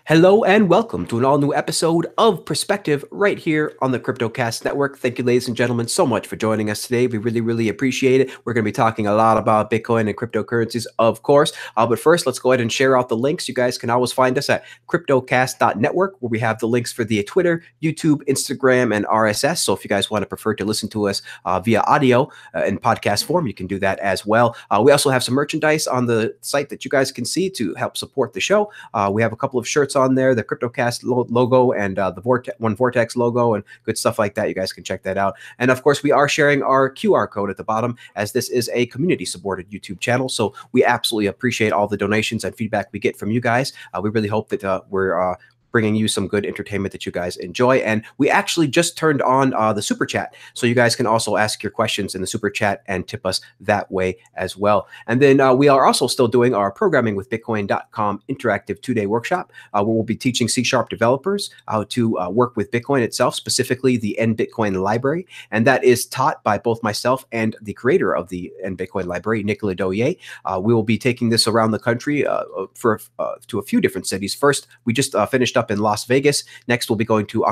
Hello and welcome to an all new episode of Perspective right here on the CryptoCast Network. Thank you, ladies and gentlemen, so much for joining us today. We really appreciate it. We're going to be talking a lot about Bitcoin and cryptocurrencies, of course. But first, let's go ahead and share out the links. You guys can always find us at cryptocast.network, where we have the links for the Twitter, YouTube, Instagram, and RSS. So if you guys want to prefer to listen to us via audio in podcast form, you can do that as well. We also have some merchandise on the site that you guys can see to help support the show. We have a couple of shirts on there, the CryptoCast logo and the Vortex logo and good stuff like that. You guys can check that out. And of course, we are sharing our QR code at the bottom, as this is a community supported YouTube channel. So we absolutely appreciate all the donations and feedback we get from you guys. We really hope that we're bringing you some good entertainment that you guys enjoy. And we actually just turned on the super chat, so you guys can also ask your questions in the super chat and tip us that way as well. And then we are also still doing our Programming with Bitcoin.com interactive 2-day workshop, where we'll be teaching C# developers how to work with Bitcoin itself, specifically the NBitcoin library. And that is taught by both myself and the creator of the NBitcoin library, Nicolas Doyer. We will be taking this around the country to a few different cities. First, we just finished up in Las Vegas. Next, we'll be going to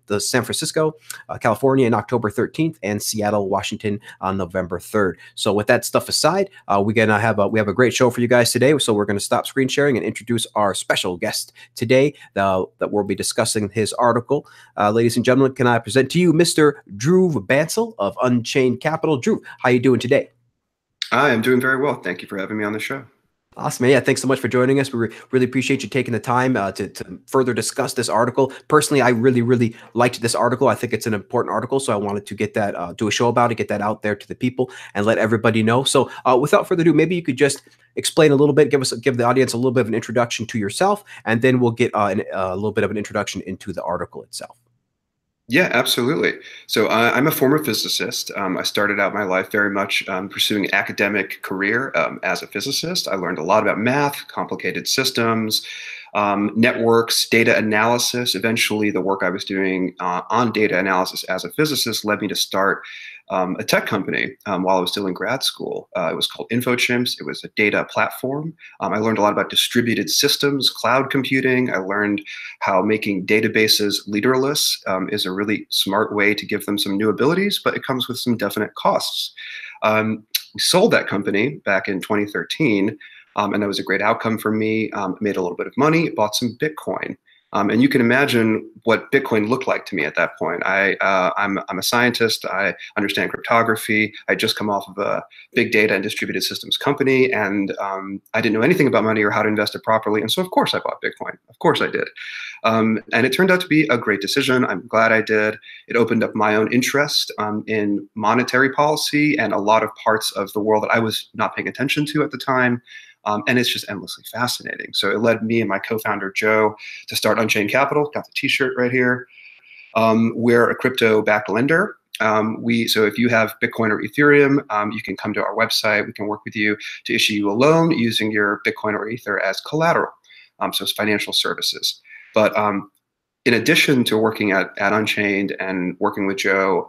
the San Francisco, California, on October 13th, and Seattle, Washington, on November 3rd. So with that stuff aside, we have a great show for you guys today. So we're going to stop screen sharing and introduce our special guest today that we'll be discussing his article. Ladies and gentlemen, can I present to you Mr. Dhruv Bansal of Unchained Capital? Dhruv, how you doing today? I am doing very well. Thank you for having me on the show. Awesome. Yeah, thanks so much for joining us. We really appreciate you taking the time to further discuss this article. Personally, I really liked this article. I think it's an important article, so I wanted to get that, do a show about it, get that out there to the people and let everybody know. So without further ado, maybe you could just explain a little bit, give the audience a little bit of an introduction to yourself, and then we'll get a little bit of an introduction into the article itself. Yeah, absolutely. So I'm a former physicist. I started out my life very much pursuing academic career as a physicist. I learned a lot about math, complicated systems, networks, data analysis. Eventually, the work I was doing on data analysis as a physicist led me to start a tech company while I was still in grad school. It was called InfoChimps. It was a data platform. I learned a lot about distributed systems, cloud computing. I learned how making databases leaderless is a really smart way to give them some new abilities, but it comes with some definite costs. We sold that company back in 2013, and that was a great outcome for me. Made a little bit of money, bought some Bitcoin. And you can imagine what Bitcoin looked like to me at that point. I'm a scientist. I understand cryptography. I just come off of a big data and distributed systems company, and I didn't know anything about money or how to invest it properly. And so, of course, I bought Bitcoin. Of course, I did. And it turned out to be a great decision. I'm glad I did. It opened up my own interest in monetary policy and a lot of parts of the world that I was not paying attention to at the time. And it's just endlessly fascinating. So it led me and my co-founder, Joe, to start Unchained Capital. Got the t-shirt right here. We're a crypto-backed lender. So if you have Bitcoin or Ethereum, you can come to our website. We can work with you to issue you a loan using your Bitcoin or Ether as collateral. So it's financial services. But in addition to working at Unchained and working with Joe,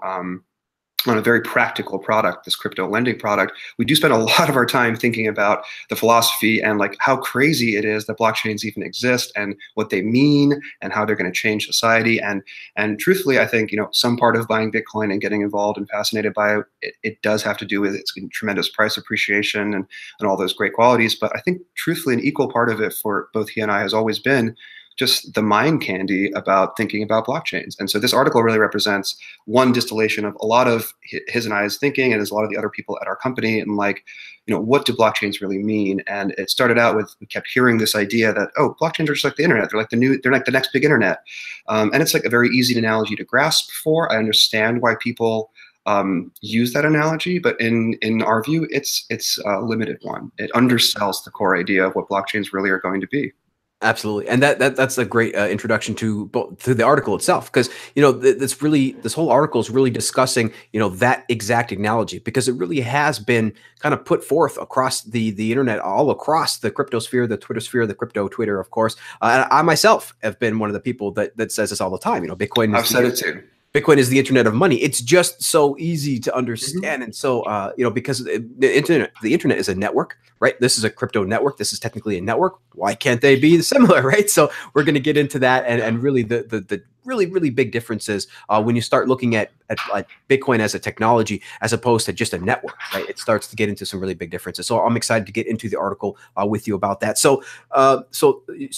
on a very practical product, this crypto lending product, we do spend a lot of our time thinking about the philosophy and like how crazy it is that blockchains even exist and what they mean and how they're going to change society. And truthfully, I think, some part of buying Bitcoin and getting involved and fascinated by it does have to do with its tremendous price appreciation and all those great qualities. But I think truthfully, an equal part of it for both he and I has always been just the mind candy about thinking about blockchains. And so this article really represents one distillation of a lot of his and I's thinking, and there's a lot of the other people at our company, and what do blockchains really mean? And it started out with, we kept hearing this idea that, oh, blockchains are just like the internet. They're like the next big internet. And it's like a very easy analogy to grasp for. I understand why people use that analogy, but in our view, it's a limited one. It undersells the core idea of what blockchains really are going to be. Absolutely, and that's a great introduction to the article itself, because this whole article is really discussing that exact analogy, because it really has been kind of put forth across the internet, all across the crypto sphere, the Twitter sphere, the crypto Twitter, of course. I myself have been one of the people that says this all the time. Bitcoin. I've said it too. Bitcoin is the internet of money. It's just so easy to Mhm. understand, and so because the internet is a network, right? This is a crypto network. This is technically a network. Why can't they be similar, right? So we're going to get into that, and really the really big differences when you start looking at Bitcoin as a technology as opposed to just a network, right? It starts to get into some really big differences. So I'm excited to get into the article with you about that. So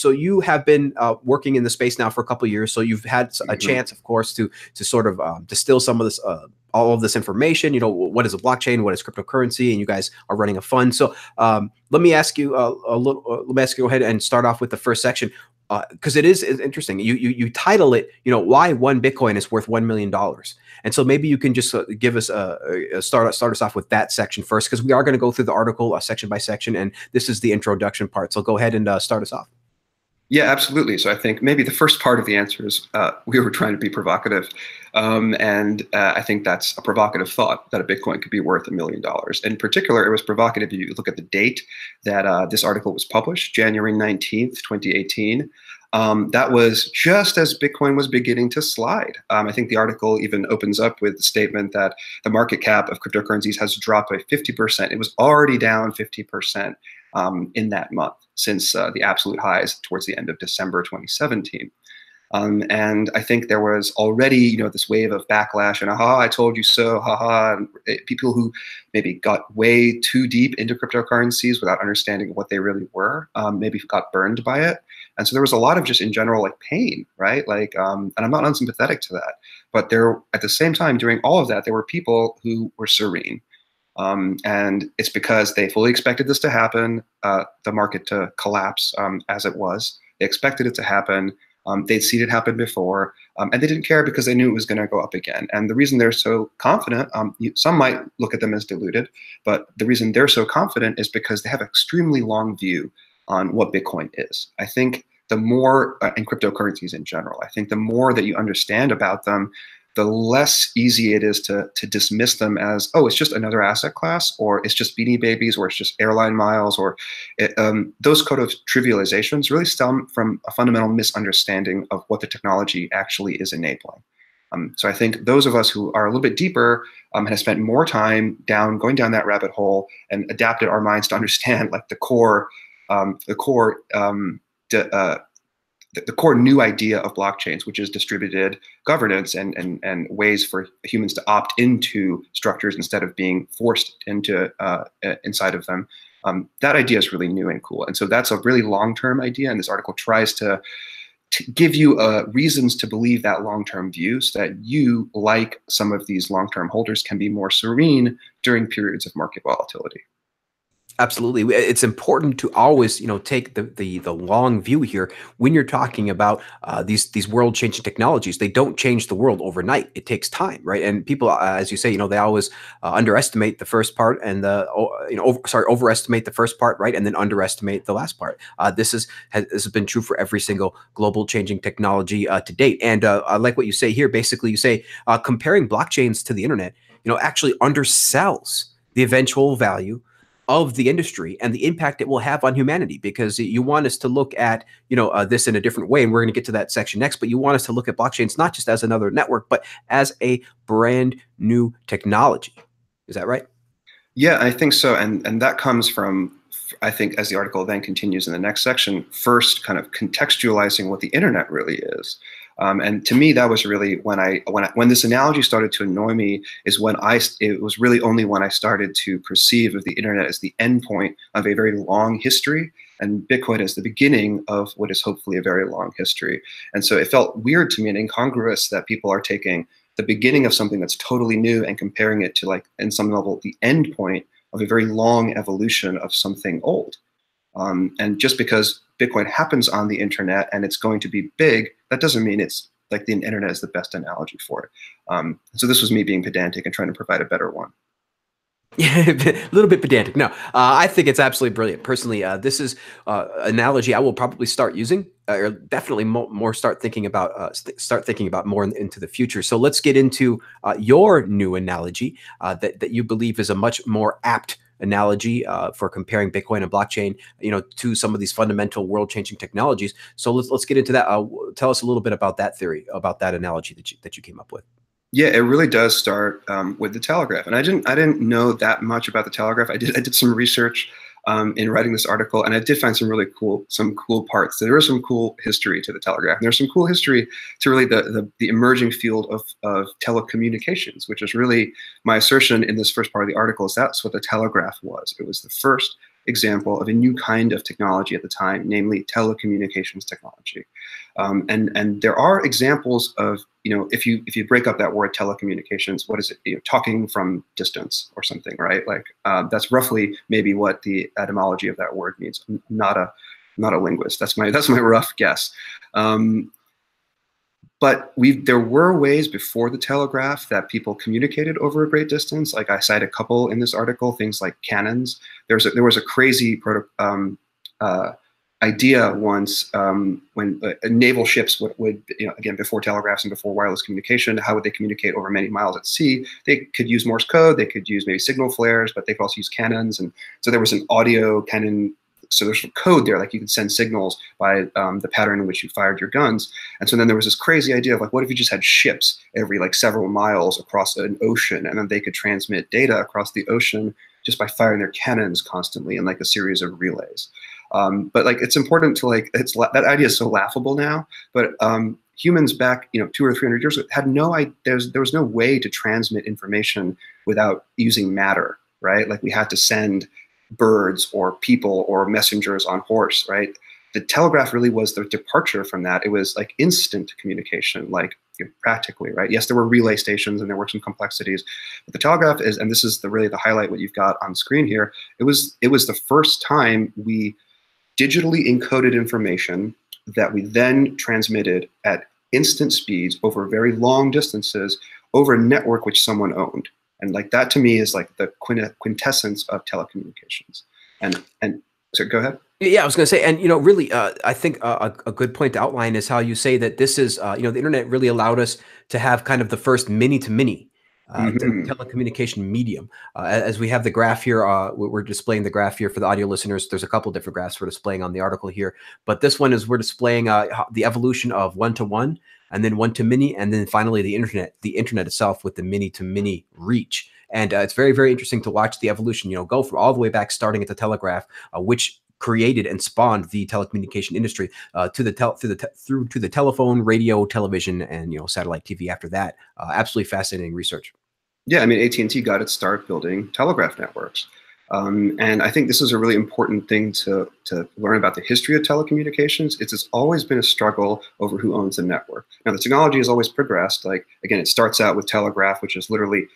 you have been working in the space now for a couple of years. So you've had a Mhm. chance, of course, to sort of distill some of this, all of this information. What is a blockchain? What is cryptocurrency? And you guys are running a fund. So let me ask you a little. Let me ask you. Go ahead and start off with the first section because it's interesting. You title it. Why one Bitcoin is worth $1 million. And so maybe you can just give us start us off with that section first, because we are going to go through the article section by section, and this is the introduction part. So go ahead and start us off. Yeah, absolutely. So I think maybe the first part of the answer is we were trying to be provocative. And I think that's a provocative thought that a Bitcoin could be worth $1 million. In particular, it was provocative if you look at the date that this article was published, January 19th, 2018. That was just as Bitcoin was beginning to slide. I think the article even opens up with the statement that the market cap of cryptocurrencies has dropped by 50%. It was already down 50% in that month since the absolute highs towards the end of December 2017. And I think there was already, this wave of backlash and aha, I told you so, haha, and people who maybe got way too deep into cryptocurrencies without understanding what they really were, maybe got burned by it. And so there was a lot of just in general like pain, right? And I'm not unsympathetic to that, but there at the same time during all of that, there were people who were serene. And it's because they fully expected this to happen, the market to collapse as it was. They expected it to happen. They'd seen it happen before, and they didn't care because they knew it was going to go up again. And the reason they're so confident, some might look at them as deluded, but the reason they're so confident is because they have an extremely long view on what Bitcoin is. I think the more, in cryptocurrencies in general, I think the more that you understand about them, the less easy it is to dismiss them as, oh, it's just another asset class, or it's just Beanie Babies, or it's just airline miles, or those kind of trivializations really stem from a fundamental misunderstanding of what the technology actually is enabling. So I think those of us who are a little bit deeper have spent more time going down that rabbit hole and adapted our minds to understand like the core the core new idea of blockchains, which is distributed governance and ways for humans to opt into structures instead of being forced into inside of them. That idea is really new and cool. And so that's a really long-term idea. And this article tries to give you reasons to believe that long-term view so that you, like some of these long-term holders, can be more serene during periods of market volatility. Absolutely. It's important to always, take the long view here when you're talking about these world changing technologies. They don't change the world overnight. It takes time, right? And people, as you say, they always underestimate the first part and overestimate the first part, right? And then underestimate the last part. This has been true for every single global changing technology to date. And I like what you say here. Basically, you say comparing blockchains to the internet, actually undersells the eventual value of the industry and the impact it will have on humanity, because you want us to look at this in a different way, and we're going to get to that section next. But you want us to look at blockchains not just as another network, but as a brand new technology. Is that right? Yeah, I think so. And that comes from, I think, as the article then continues in the next section, first kind of contextualizing what the internet really is. And to me, that was really when this analogy started to annoy me, is it was really only when I started to perceive of the internet as the endpoint of a very long history, and Bitcoin as the beginning of what is hopefully a very long history. And so it felt weird to me and incongruous that people are taking the beginning of something that's totally new and comparing it to, like, in some level, the end point of a very long evolution of something old. And just because Bitcoin happens on the internet and it's going to be big, that doesn't mean it's like the internet is the best analogy for it. So this was me being pedantic and trying to provide a better one. Yeah, a little bit pedantic. No, I think it's absolutely brilliant. Personally, this is analogy I will probably start using, or definitely more start thinking about more into the future. So let's get into your new analogy that you believe is a much more apt analogy for comparing Bitcoin and blockchain, to some of these fundamental world-changing technologies. So let's get into that. Tell us a little bit about that theory, about that analogy that you came up with. Yeah, it really does start with the telegraph, and I didn't know that much about the telegraph. I did some research in writing this article, and I did find some cool parts. There was some cool history to the telegraph. And there's some cool history to really the emerging field of telecommunications, which is really my assertion in this first part of the article. Is that's what the telegraph was. It was the first example of a new kind of technology at the time, namely telecommunications technology. And there are examples of, if you break up that word telecommunications, what is it? Talking from distance or something, right? Like that's roughly maybe what the etymology of that word means. I'm not a linguist. That's my rough guess. But there were ways before the telegraph that people communicated over a great distance. Like I cite a couple in this article, things like cannons. There was a crazy idea once when naval ships would again, before telegraphs and before wireless communication, how would they communicate over many miles at sea? They could use Morse code, they could use maybe signal flares, but they could also use cannons. And so there was an audio cannon. So there's some code there, like you could send signals by the pattern in which you fired your guns. And so then there was this crazy idea of like, what if you just had ships every like several miles across an ocean, and then they could transmit data across the ocean just by firing their cannons constantly in like a series of relays. But like, it's important to like, that idea is so laughable now, but humans back, 200 or 300 years ago had there was no way to transmit information without using matter, right? Like we had to send birds or people or messengers on horse, right? The telegraph really was the departure from that. It was like instant communication, like practically, right? Yes, there were relay stations and there were some complexities, but the telegraph is, and this is really the highlight, what you've got on screen here. It was the first time we digitally encoded information that we then transmitted at instant speeds over very long distances over a network which someone owned. And like that to me is like the quintessence of telecommunications. And so go ahead. Yeah, I was going to say, and really, I think a good point to outline is how you say that this is, the internet really allowed us to have kind of the first mini-to-mini telecommunication medium. As we have the graph here, we're displaying the graph here for the audio listeners. There's a couple different graphs we're displaying on the article here, but this one is we're displaying the evolution of one-to-one, and then one-to-many, and then finally the internet itself with the mini-to-mini reach. And it's very, very interesting to watch the evolution, go from all the way back, starting at the telegraph, which created and spawned the telecommunication industry, through to the telephone, radio, television, and satellite TV after that. Absolutely fascinating research. Yeah, I mean, AT&T got its start building telegraph networks. And I think this is a really important thing to learn about the history of telecommunications. It's always been a struggle over who owns the network. Now, the technology has always progressed. Like, again, it starts out with telegraph, which is literally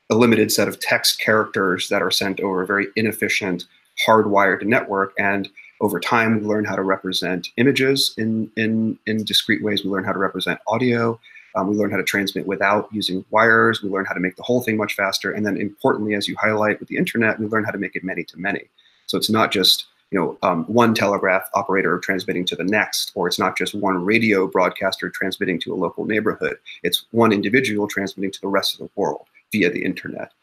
a limited set of text characters that are sent over a very inefficient, hardwired network. And over time, we learn how to represent images in discrete ways. We learn how to represent audio. We learn how to transmit without using wires. We learn how to make the whole thing much faster. And then importantly, as you highlight with the internet, we learn how to make it many-to-many. So it's not just one telegraph operator transmitting to the next, or it's not just one radio broadcaster transmitting to a local neighborhood. It's one individual transmitting to the rest of the world via the internet.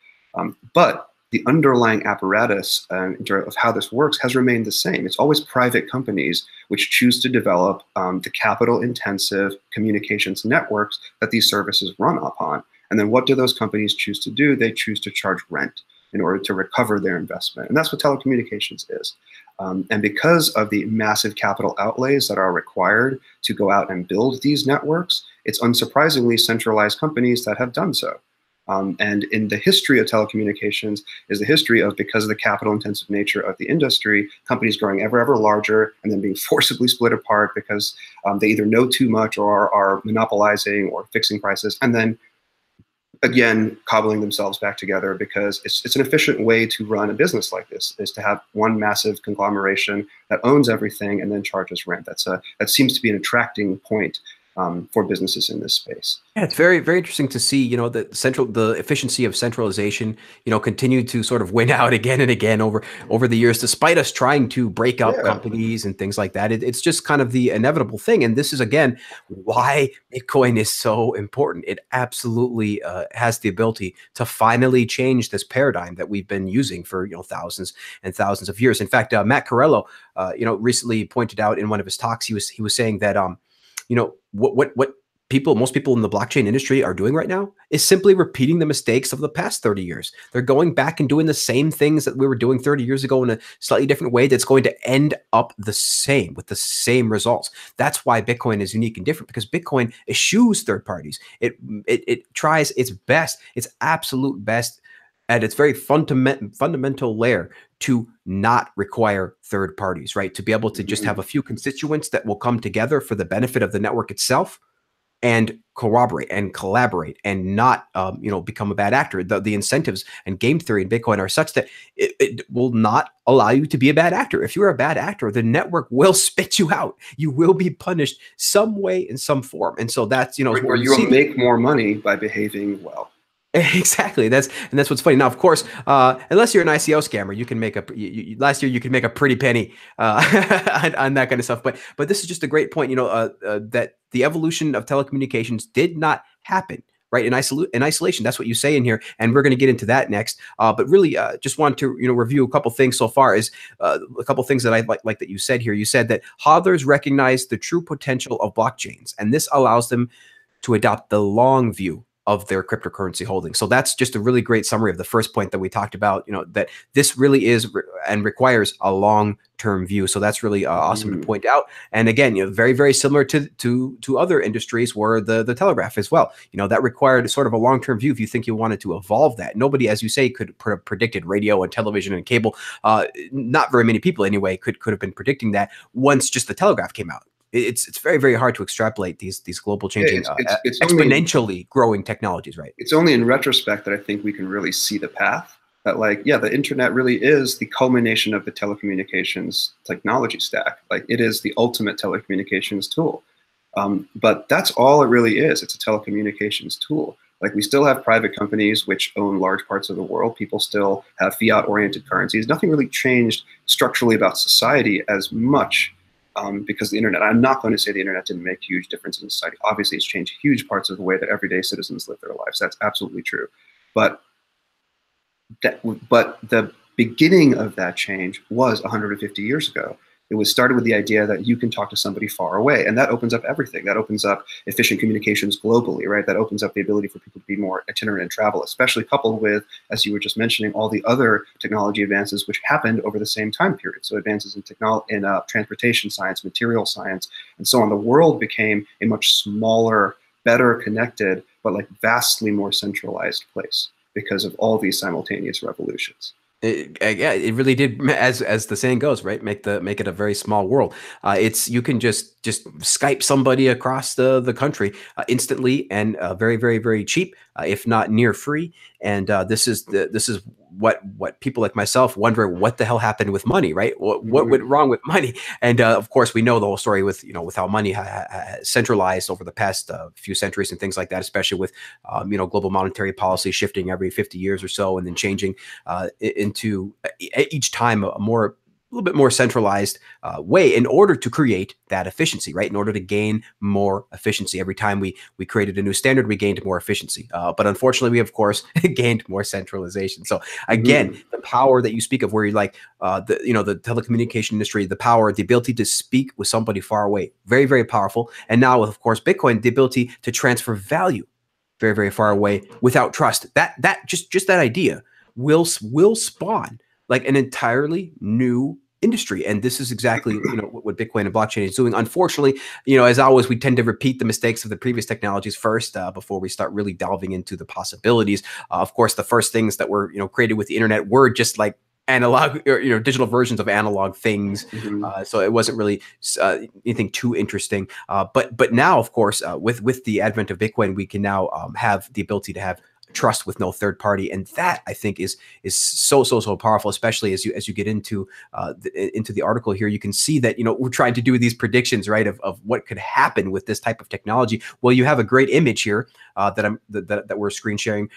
But the underlying apparatus of how this works has remained the same. It's always private companies which choose to develop the capital-intensive communications networks that these services run upon. And then what do those companies choose to do? They choose to charge rent in order to recover their investment. And that's what telecommunications is. And because of the massive capital outlays that are required to go out and build these networks, it's unsurprisingly centralized companies that have done so. And in the history of telecommunications is the history of, because of the capital-intensive nature of the industry, companies growing ever larger and then being forcibly split apart because they either know too much or are monopolizing or fixing prices, and then again cobbling themselves back together, because it's an efficient way to run a business like this, is to have one massive conglomeration that owns everything and then charges rent. That seems to be an attracting point for businesses in this space. Yeah, it's very, very interesting to see, the efficiency of centralization, continue to sort of win out again and again over the years, despite us trying to break up companies and things like that. It's just kind of the inevitable thing. And this is, again, why Bitcoin is so important. It absolutely has the ability to finally change this paradigm that we've been using for, thousands and thousands of years. In fact, Matt Corello, recently pointed out in one of his talks, he was saying that, what most people in the blockchain industry are doing right now is simply repeating the mistakes of the past 30 years. They're going back and doing the same things that we were doing 30 years ago in a slightly different way that's going to end up the same with the same results. That's why Bitcoin is unique and different, because Bitcoin eschews third parties. It tries its best, its absolute best at its very fundamental layer to not require third parties, right? To be able to just have a few constituents that will come together for the benefit of the network itself and corroborate and collaborate and not, become a bad actor. The incentives and game theory in Bitcoin are such that it will not allow you to be a bad actor. If you're a bad actor, the network will spit you out. You will be punished some way in some form. And so that's, or you will make more money by behaving well. Exactly. That's what's funny. Now, of course, unless you're an ICO scammer, you can make last year you could make a pretty penny on that kind of stuff. But this is just a great point. That the evolution of telecommunications did not happen right in isolation. That's what you say in here, and we're going to get into that next. But really, just want to review a couple things so far. Is a couple things that I like that you said here. You said that hodlers recognize the true potential of blockchains, and this allows them to adopt the long view of their cryptocurrency holdings. So that's just a really great summary of the first point that we talked about, that this really is and requires a long-term view. So that's really awesome to point out. And again, very, very similar to other industries where the telegraph as well, that required sort of a long-term view if you think you wanted to evolve that. Nobody, as you say, could have predicted radio and television and cable. Not very many people anyway could have been predicting that once just the telegraph came out. It's very, very hard to extrapolate these global changing, it's exponentially growing technologies, right? It's only in retrospect that I think we can really see the path. That the internet really is the culmination of the telecommunications technology stack. Like, it is the ultimate telecommunications tool. But that's all it really is. It's a telecommunications tool. Like, we still have private companies which own large parts of the world. People still have fiat-oriented currencies. Nothing really changed structurally about society as much. Because the internet, I'm not going to say the internet didn't make huge differences in society. Obviously, it's changed huge parts of the way that everyday citizens live their lives. That's absolutely true. But the beginning of that change was 150 years ago. It was started with the idea that you can talk to somebody far away, and that opens up everything. That opens up efficient communications globally, right? That opens up the ability for people to be more itinerant and travel, especially coupled with, as you were just mentioning, all the other technology advances which happened over the same time period. So advances in transportation science, material science, and so on. The world became a much smaller, better connected, but like vastly more centralized place because of all these simultaneous revolutions. It really did, as the saying goes, right? Make it a very small world. You can just Skype somebody across the country instantly and very, very, very cheap, if not near free. And this is what people like myself wonder, what the hell happened with money, right? What went wrong with money? And of course, we know the whole story with how money centralized over the past few centuries and things like that, especially with global monetary policy shifting every 50 years or so, and then changing into each time a little bit more centralized way in order to create that efficiency, right? In order to gain more efficiency. Every time we created a new standard, we gained more efficiency. But unfortunately, we, of course, gained more centralization. So again, the power that you speak of, where you're like, the telecommunication industry, the power, the ability to speak with somebody far away, very, very powerful. And now with, of course, Bitcoin, the ability to transfer value very, very far away without trust. Just that idea will spawn like an entirely new industry. And this is exactly what Bitcoin and blockchain is doing. Unfortunately, as always, we tend to repeat the mistakes of the previous technologies first before we start really delving into the possibilities. Of course, the first things that were created with the internet were just like analog or digital versions of analog things. So it wasn't really anything too interesting. But now, of course, with the advent of Bitcoin, we can now have the ability to have trust with no third party, and that I think is so powerful, especially as you get into the article here. You can see that we're trying to do these predictions, right, of what could happen with this type of technology. Well, you have a great image here that we're screen sharing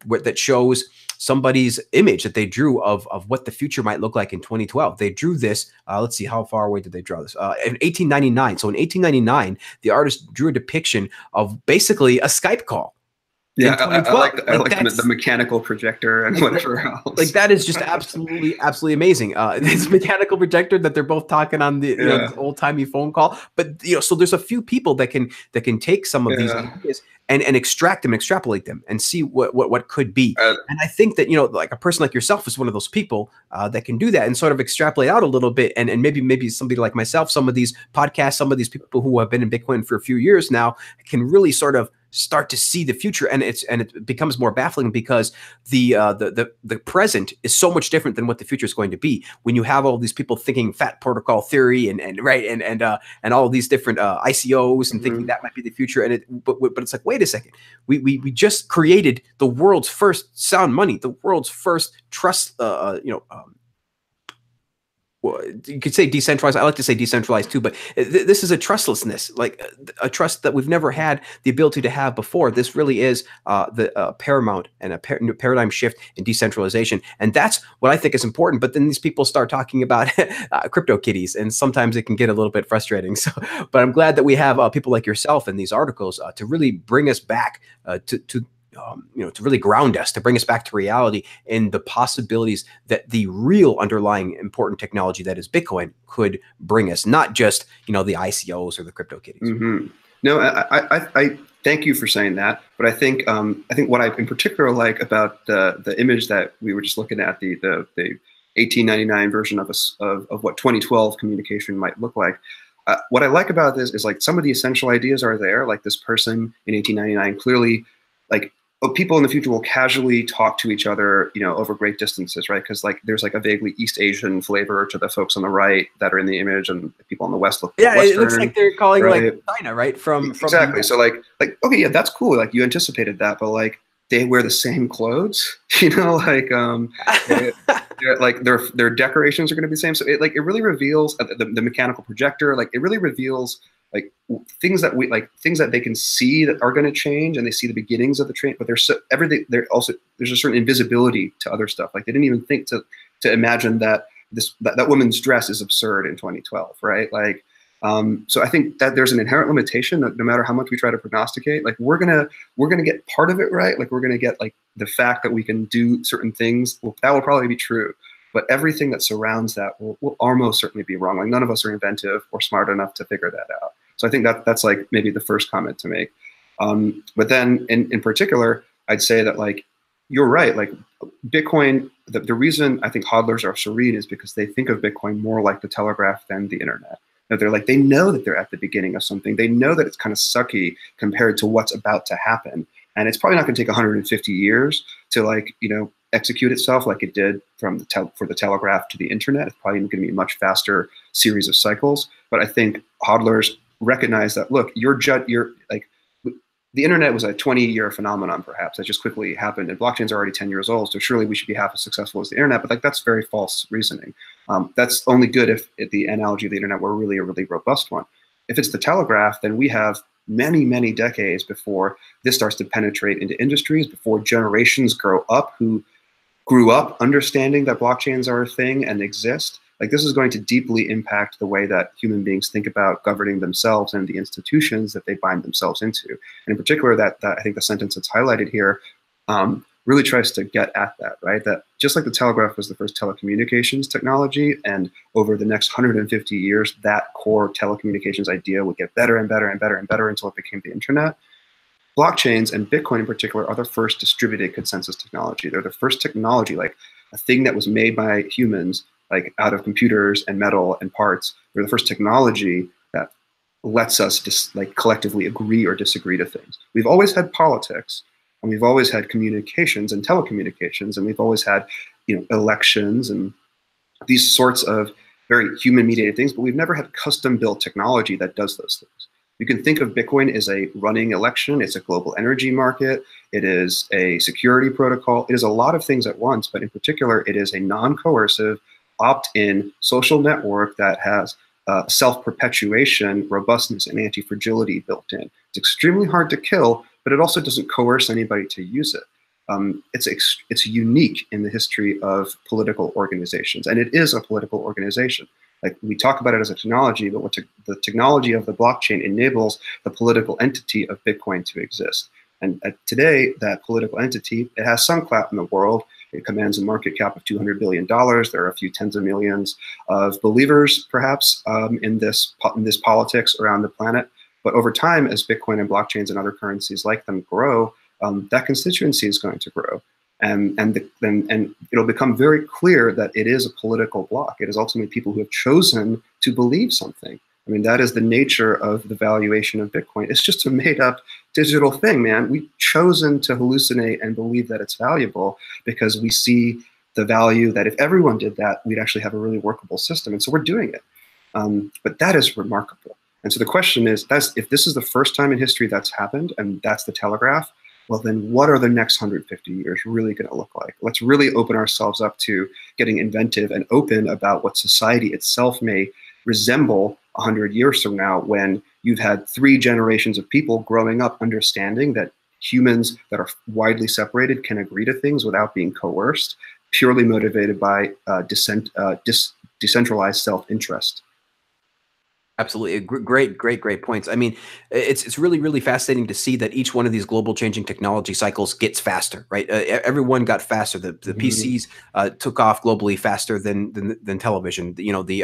that shows somebody's image that they drew of what the future might look like in 2012. They drew this. Let's see, how far away did they draw this? In 1899. So in 1899, the artist drew a depiction of basically a Skype call. Yeah, in 2012. I Like like the that's mechanical projector and whatever like else. that is just absolutely amazing. This mechanical projector that they're both talking on the Yeah, this old timey phone call. But so there's a few people that can take some of these yeah. ideas and extract them, extrapolate them, and see what could be. Uh, And I think that like a person like yourself is one of those people that can do that and sort of extrapolate out a little bit, and maybe somebody like myself, some of these podcasts, some of these people who have been in Bitcoin for a few years now can really sort of start to see the future, and it becomes more baffling because the present is so much different than what the future is going to be when you have all these people thinking fat protocol theory and right and all of these different ICOs and thinking mhm. that might be the future, and but it's like, wait a second, we just created the world's first sound money, the world's first trust you could say decentralized. I like to say decentralized too, but this is a trustlessness, like a trust that we've never had the ability to have before. This really is the paramount and a paradigm shift in decentralization, and that's what I think is important. But then these people start talking about crypto kitties, and sometimes it can get a little bit frustrating. So, but I'm glad that we have people like yourself in these articles to really bring us back to really ground us, to bring us back to reality and the possibilities that the real underlying important technology that is Bitcoin could bring us, not just the ICOs or the crypto kitties. Mm-hmm. No, I thank you for saying that. But I think what I in particular like about the image that we were just looking at, the 1899 version of what 2012 communication might look like. What I like about this is like some of the essential ideas are there. Like this person in 1899 clearly, like, people in the future will casually talk to each other, over great distances, right? Because like there's like a vaguely East Asian flavor to the folks on the right that are in the image, and the people on the West look Yeah, Western, it looks like they're calling right? like China, right? From Exactly. So like okay, yeah, that's cool. Like you anticipated that, but like they wear the same clothes, like their decorations are going to be the same. So it really reveals the mechanical projector. Like it really reveals like things that they can see that are going to change, and they see the beginnings of the change. But there's everything. There's a certain invisibility to other stuff. Like they didn't even think to imagine that that woman's dress is absurd in 2012, right? Like. So I think that there's an inherent limitation that no matter how much we try to prognosticate, like we're gonna get part of it right. Like we're gonna get like the fact that we can do certain things. That will probably be true, but everything that surrounds that will almost certainly be wrong. Like none of us are inventive or smart enough to figure that out. So I think that's like maybe the first comment to make. But then in particular, I'd say that like you're right. Like Bitcoin, the reason I think hodlers are serene is because they think of Bitcoin more like the telegraph than the internet. They know that they're at the beginning of something. They know that it's kind of sucky compared to what's about to happen. And it's probably not going to take 150 years to execute itself like it did for the telegraph to the internet. It's probably going to be a much faster series of cycles. But I think hodlers recognize that, look, the internet was a 20-year phenomenon, perhaps, that just quickly happened, and blockchains are already 10 years old, so surely we should be half as successful as the internet. But that's very false reasoning. That's only good if the analogy of the internet were really a really robust one. If it's the telegraph, then we have many, many decades before this starts to penetrate into industries, before generations grow up who grew up understanding that blockchains are a thing and exist. Like this is going to deeply impact the way that human beings think about governing themselves and the institutions that they bind themselves into. And in particular, that I think the sentence that's highlighted here really tries to get at that, right? That just like the telegraph was the first telecommunications technology, and over the next 150 years, that core telecommunications idea would get better and better and better and better until it became the internet. Blockchains, and Bitcoin in particular, are the first distributed consensus technology. They're the first technology, like a thing that was made by humans, like out of computers and metal and parts. They're the first technology that lets us just like collectively agree or disagree to things. We've always had politics, and we've always had communications and telecommunications, and we've always had elections and these sorts of very human mediated things, but we've never had custom built technology that does those things. You can think of Bitcoin as a running election. It's a global energy market. It is a security protocol. It is a lot of things at once, but in particular, it is a non-coercive, opt-in social network that has self-perpetuation, robustness, and anti-fragility built in. It's extremely hard to kill, but it also doesn't coerce anybody to use it. It's unique in the history of political organizations, and it is a political organization. Like we talk about it as a technology, but the technology of the blockchain enables the political entity of Bitcoin to exist. And today, that political entity, it has some clout in the world. It commands a market cap of $200 billion. There are a few tens of millions of believers, perhaps, in this politics around the planet. But over time, as Bitcoin and blockchains and other currencies like them grow, that constituency is going to grow. And it'll become very clear that it is a political bloc. It is ultimately people who have chosen to believe something. I mean, that is the nature of the valuation of Bitcoin. It's just a made-up digital thing, man. We've chosen to hallucinate and believe that it's valuable because we see the value that if everyone did that, we'd actually have a really workable system. And so we're doing it. But that is remarkable. And so the question is, if this is the first time in history that's happened, and that's the telegraph, well, then what are the next 150 years really going to look like? Let's really open ourselves up to getting inventive and open about what society itself may resemble 100 years from now, when you've had 3 generations of people growing up understanding that humans that are widely separated can agree to things without being coerced, purely motivated by decentralized self-interest. Absolutely. Great points. I mean, it's really, really fascinating to see that each one of these global changing technology cycles gets faster, right? Everyone got faster. The PCs took off globally faster than television. You know, the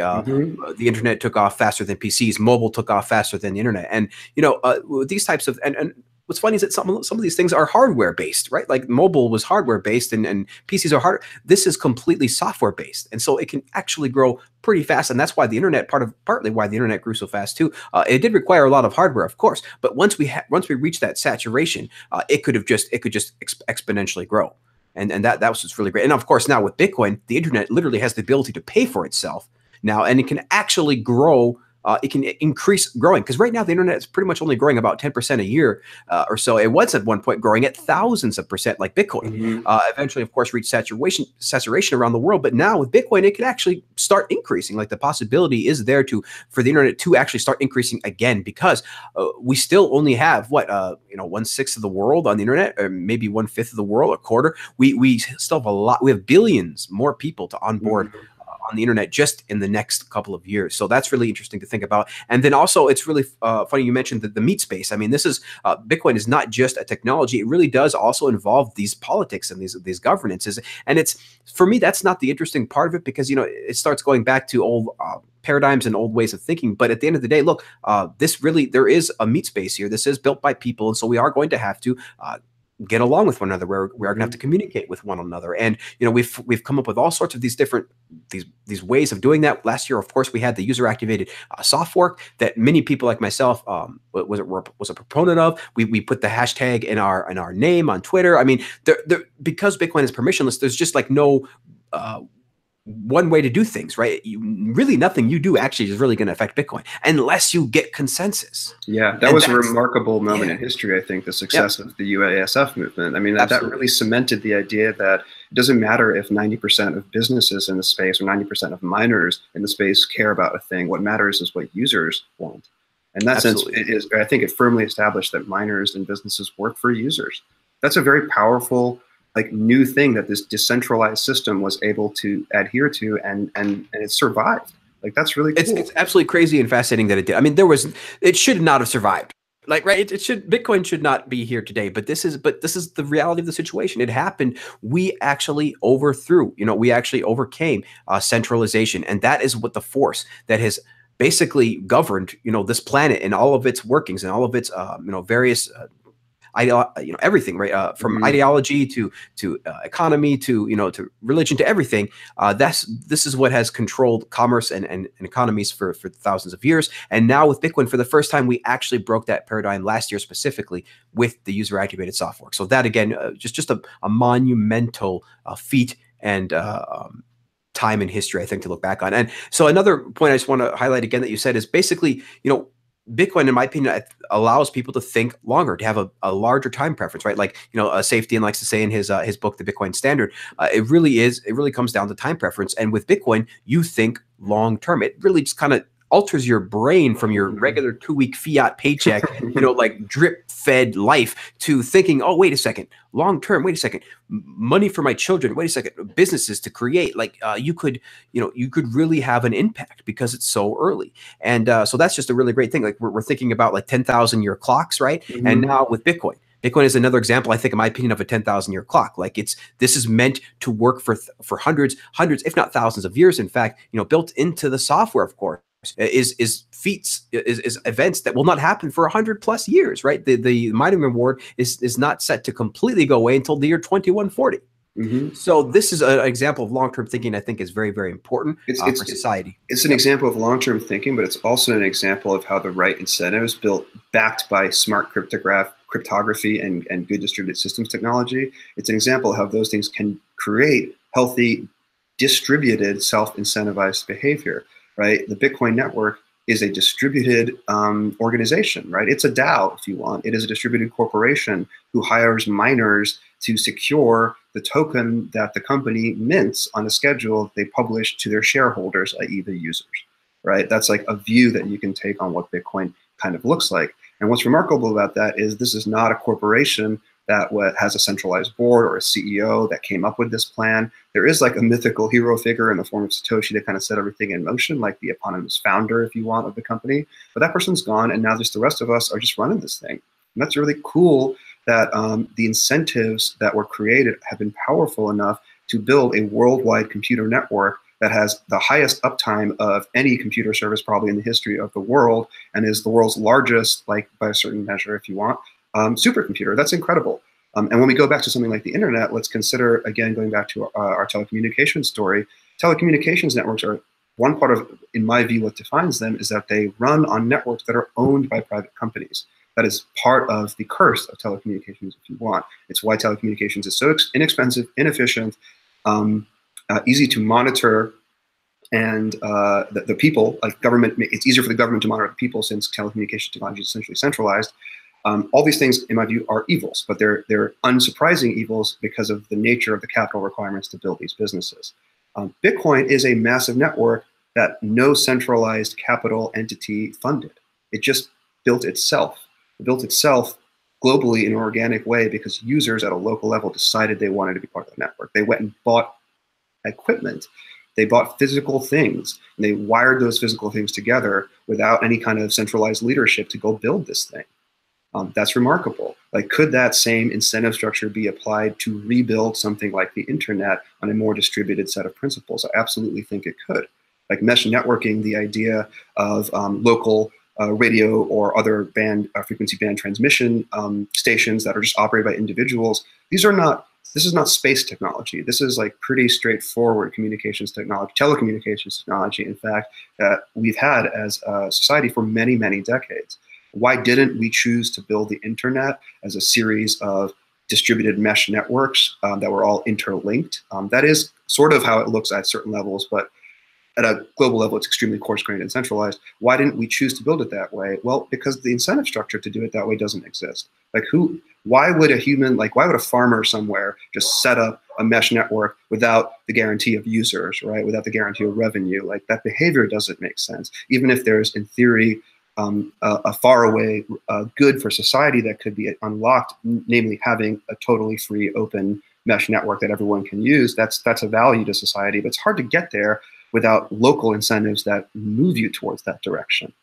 internet took off faster than PCs. Mobile took off faster than the internet. And, you know, these types of, and what's funny is that some of these things are hardware based, right? Like mobile was hardware based and PCs are hard. This is completely software based. And so it can actually grow pretty fast. And that's why the internet, partly why the internet grew so fast too. It did require a lot of hardware, of course, but once we reached that saturation, it could just exponentially grow. And that was just really great. And of course, now with Bitcoin, the internet literally has the ability to pay for itself now, and it can actually grow. It can increase growing, because right now the internet is pretty much only growing about 10% a year or so. It was at one point growing at thousands of percent, like Bitcoin. Eventually, of course, reached saturation around the world. But now with Bitcoin, it can actually start increasing. Like the possibility is there for the internet to actually start increasing again, because we still only have 1/6 of the world on the internet, or maybe 1/5 of the world, a quarter. We still have a lot. We have billions more people to onboard on the internet just in the next couple of years. So that's really interesting to think about. And then also, it's really funny you mentioned the meat space. I mean, this is Bitcoin is not just a technology. It really does also involve these politics and these governances. And it's, for me, that's not the interesting part of it, because, you know, it starts going back to old paradigms and old ways of thinking. But at the end of the day, look, there is a meat space here. This is built by people. And so we are going to have to get along with one another. We are going to have to communicate with one another. And, you know, we've come up with all sorts of these different these ways of doing that. Last year, of course, we had the user activated soft fork that many people like myself was a proponent of. We put the hashtag in our name on Twitter. I mean, because Bitcoin is permissionless, there's just like no one way to do things, right? Nothing you do actually is really going to affect Bitcoin unless you get consensus. Yeah, that was a remarkable moment in history, I think, the success of the UASF movement. I mean, that really cemented the idea that it doesn't matter if 90% of businesses in the space or 90% of miners in the space care about a thing. What matters is what users want. In that sense, I think it firmly established that miners and businesses work for users. That's a very powerful new thing that this decentralized system was able to adhere to, and it survived. Like, that's really cool. It's absolutely crazy and fascinating that it did. I mean, it should not have survived. Like, right? Bitcoin should not be here today, but this is the reality of the situation. It happened. We actually overthrew, we actually overcame centralization. And that is what the force that has basically governed, this planet and all of its workings and all of its, various, everything, right? From ideology to economy to religion to everything. This is what has controlled commerce and economies for thousands of years. And now with Bitcoin, for the first time, we actually broke that paradigm last year, specifically with the user activated soft fork. So that, again, just a monumental feat and time in history, I think, to look back on. And so another point I just want to highlight again that you said is basically, Bitcoin, in my opinion, allows people to think longer, to have a larger time preference, right? Like, Safety likes to say in his book, The Bitcoin Standard, it really comes down to time preference. And with Bitcoin, you think long term. It really just kind of alters your brain from your regular 2-week fiat paycheck, like drip fed life, to thinking, oh, wait a second, long term, wait a second, money for my children, wait a second, businesses to create. Like, you could really have an impact because it's so early. And so that's just a really great thing. Like, we're thinking about like 10,000 year clocks, right? And now with Bitcoin, Bitcoin is another example, I think, in my opinion, of a 10,000-year clock. Like this is meant to work for hundreds, if not thousands of years. In fact, built into the software, of course, is feats, is events that will not happen for 100+ years, right? The mining reward is not set to completely go away until the year 2140. So this is an example of long-term thinking. I think is very, very important for society. It's an example of long-term thinking, but it's also an example of how the right incentives backed by smart cryptography and good distributed systems technology. It's an example of how those things can create healthy, distributed, self-incentivized behavior, right? The Bitcoin network is a distributed organization, right? It's a DAO, if you want. It is a distributed corporation who hires miners to secure the token that the company mints on a schedule they publish to their shareholders, i.e. the users, right? That's like a view that you can take on what Bitcoin kind of looks like. And what's remarkable about that is this is not a corporation that has a centralized board or a CEO that came up with this plan. There is like a mythical hero figure in the form of Satoshi that kind of set everything in motion, like the eponymous founder, if you want, of the company. But that person's gone, and now just the rest of us are just running this thing. And that's really cool that the incentives that were created have been powerful enough to build a worldwide computer network that has the highest uptime of any computer service probably in the history of the world, and is the world's largest, like by a certain measure, if you want, supercomputer. That's incredible. And when we go back to something like the internet, let's consider, again, going back to our telecommunications story. Telecommunications networks are one part of, in my view, what defines them is that they run on networks that are owned by private companies. That is part of the curse of telecommunications, if you want. It's why telecommunications is so inexpensive, inefficient, easy to monitor, and the people, like government, it's easier for the government to monitor the people since telecommunication technology is essentially centralized. All these things, in my view, are evils, but they're unsurprising evils because of the nature of the capital requirements to build these businesses. Bitcoin is a massive network that no centralized capital entity funded. It just built itself. It built itself globally in an organic way because users at a local level decided they wanted to be part of the network. They went and bought equipment. They bought physical things, and they wired those physical things together without any kind of centralized leadership to go build this thing. That's remarkable. Like, could that same incentive structure be applied to rebuild something like the internet on a more distributed set of principles? I absolutely think it could. Like mesh networking, the idea of local radio or other frequency band transmission stations that are just operated by individuals. This is not space technology. This is like pretty straightforward communications technology, telecommunications technology, in fact, that we've had as a society for many, many decades. Why didn't we choose to build the internet as a series of distributed mesh networks that were all interlinked? That is sort of how it looks at certain levels, but at a global level, it's extremely coarse-grained and centralized. Why didn't we choose to build it that way? Well, because the incentive structure to do it that way doesn't exist. Like why would a farmer somewhere just set up a mesh network without the guarantee of users, right? Without the guarantee of revenue? Like that behavior doesn't make sense. Even if there's, in theory, a faraway good for society that could be unlocked, namely having a totally free, open mesh network that everyone can use, that's a value to society, but it's hard to get there without local incentives that move you towards that direction.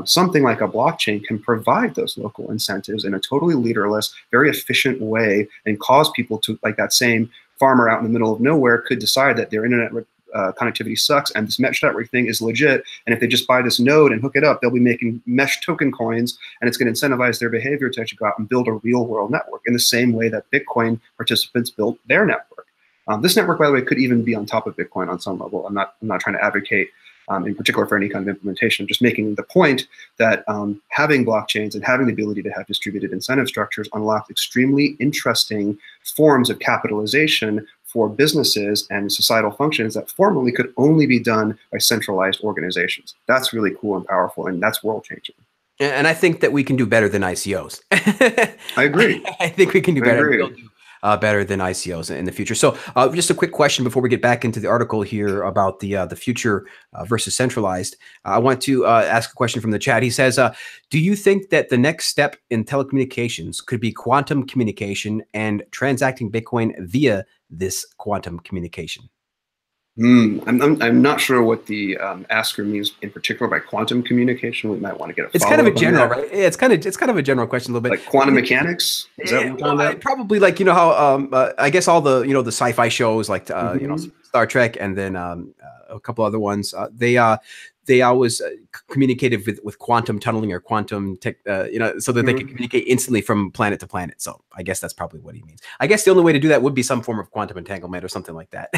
Something like a blockchain can provide those local incentives in a totally leaderless, very efficient way and cause people to, like that same farmer out in the middle of nowhere could decide that their internet connectivity sucks and this mesh network thing is legit, and if they just buy this node and hook it up, they'll be making mesh token coins, and it's going to incentivize their behavior to actually go out and build a real world network in the same way that Bitcoin participants built their network. This network, by the way, could even be on top of Bitcoin on some level. I'm not trying to advocate in particular for any kind of implementation. I'm just making the point that having blockchains and having the ability to have distributed incentive structures unlocked extremely interesting forms of capitalization for businesses and societal functions that formerly could only be done by centralized organizations. That's really cool and powerful, and that's world changing. And I think that we can do better than ICOs. I agree. I think we can do better. Better than ICOs in the future. So just a quick question before we get back into the article here about the future versus centralized. I want to ask a question from the chat. He says, do you think that the next step in telecommunications could be quantum communication and transacting Bitcoin via this quantum communication? I'm not sure what the asker means in particular by quantum communication. We might want to get a It's kind of a follow-up on general, that. right? Yeah, it's kind of a general question a little bit. Like quantum mechanics? Is that what we're Well, talking about? probably like how I guess all the the sci-fi shows like Hmm. Star Trek and then a couple other ones they always communicated with quantum tunneling or quantum tech so that they could Hmm. communicate instantly from planet to planet. So I guess that's probably what he means. I guess the only way to do that would be some form of quantum entanglement or something like that.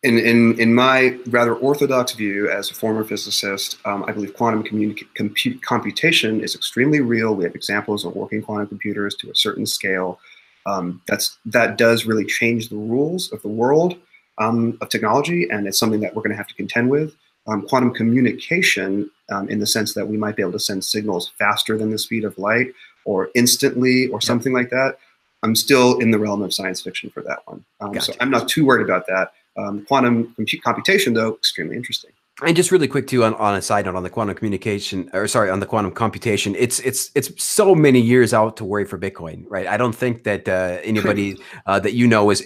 In my rather orthodox view as a former physicist, I believe quantum computation is extremely real. We have examples of working quantum computers to a certain scale. That does really change the rules of the world of technology, and it's something that we're going to have to contend with. Quantum communication, in the sense that we might be able to send signals faster than the speed of light, or instantly, or Yep. something like that. I'm still in the realm of science fiction for that one. So Gotcha. I'm not too worried about that. Quantum computation, though, extremely interesting. And just really quick too, on a side note on the quantum communication, or sorry, on the quantum computation, it's so many years out to worry for Bitcoin, right? I don't think that anybody that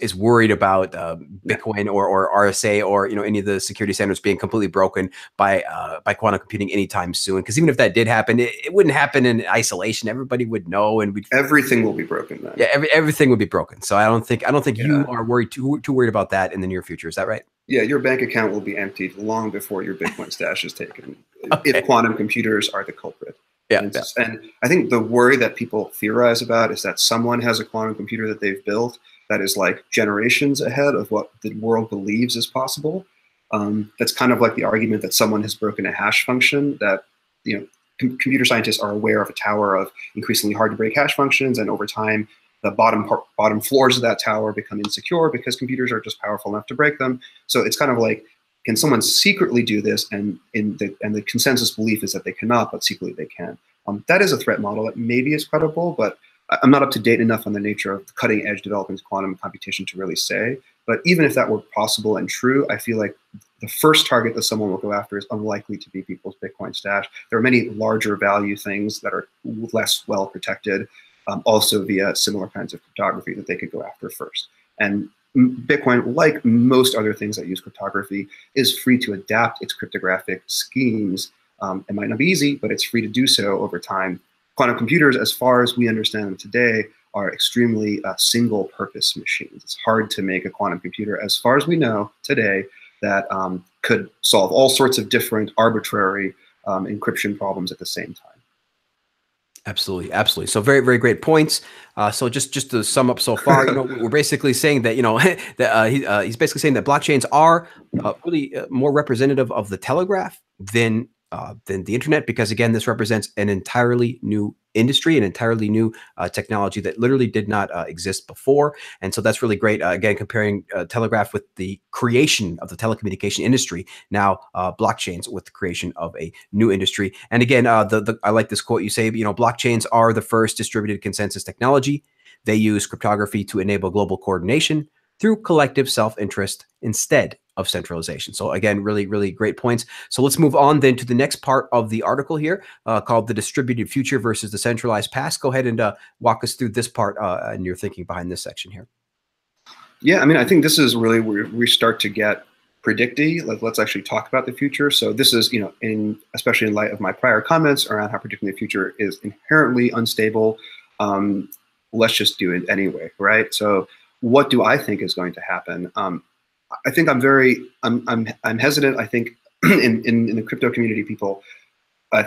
is worried about Yeah. Bitcoin or RSA or any of the security standards being completely broken by quantum computing anytime soon. Because even if that did happen, it wouldn't happen in isolation. Everybody would know, and we'd Everything will be broken then. yeah, everything would be broken. So I don't think you Yeah. are too worried about that in the near future. Is that right? Yeah, your bank account will be emptied long before your Bitcoin stash is taken if Okay. quantum computers are the culprit. Yeah. And, Yeah. and I think the worry that people theorize about is that someone has a quantum computer that they've built that is like generations ahead of what the world believes is possible. That's kind of like the argument that someone has broken a hash function, that computer scientists are aware of a tower of increasingly hard to break hash functions, and over time the bottom floors of that tower become insecure because computers are just powerful enough to break them. So it's kind of like, can someone secretly do this? And the consensus belief is that they cannot, but secretly they can. That is a threat model that maybe is credible, but I'm not up to date enough on the nature of cutting edge developments in quantum computation to really say. But even if that were possible and true, I feel like the first target that someone will go after is unlikely to be people's Bitcoin stash. There are many larger value things that are less well protected, also via similar kinds of cryptography, that they could go after first. And Bitcoin, like most other things that use cryptography, is free to adapt its cryptographic schemes. It might not be easy, but it's free to do so over time. Quantum computers, as far as we understand them today, are extremely single-purpose machines. It's hard to make a quantum computer, as far as we know today, that could solve all sorts of different arbitrary encryption problems at the same time. Absolutely, absolutely. So very, very great points. So just to sum up so far, we're basically saying that that he's basically saying that blockchains are really more representative of the telegraph than the internet, because again, this represents an entirely new industry, an entirely new technology that literally did not exist before. And so that's really great. Again, comparing telegraph with the creation of the telecommunication industry, now blockchains with the creation of a new industry. And again, I like this quote you say, blockchains are the first distributed consensus technology. They use cryptography to enable global coordination through collective self-interest instead of centralization. So again, really, really great points. So let's move on then to the next part of the article here, called The Distributed Future versus the Centralized Past. Go ahead and walk us through this part and your thinking behind this section here. Yeah, I mean, I think this is really where we start to get predicty. Like, let's actually talk about the future. So this is, especially in light of my prior comments around how predicting the future is inherently unstable. Let's just do it anyway, right? So what do I think is going to happen? I think I'm hesitant. I think in the crypto community, people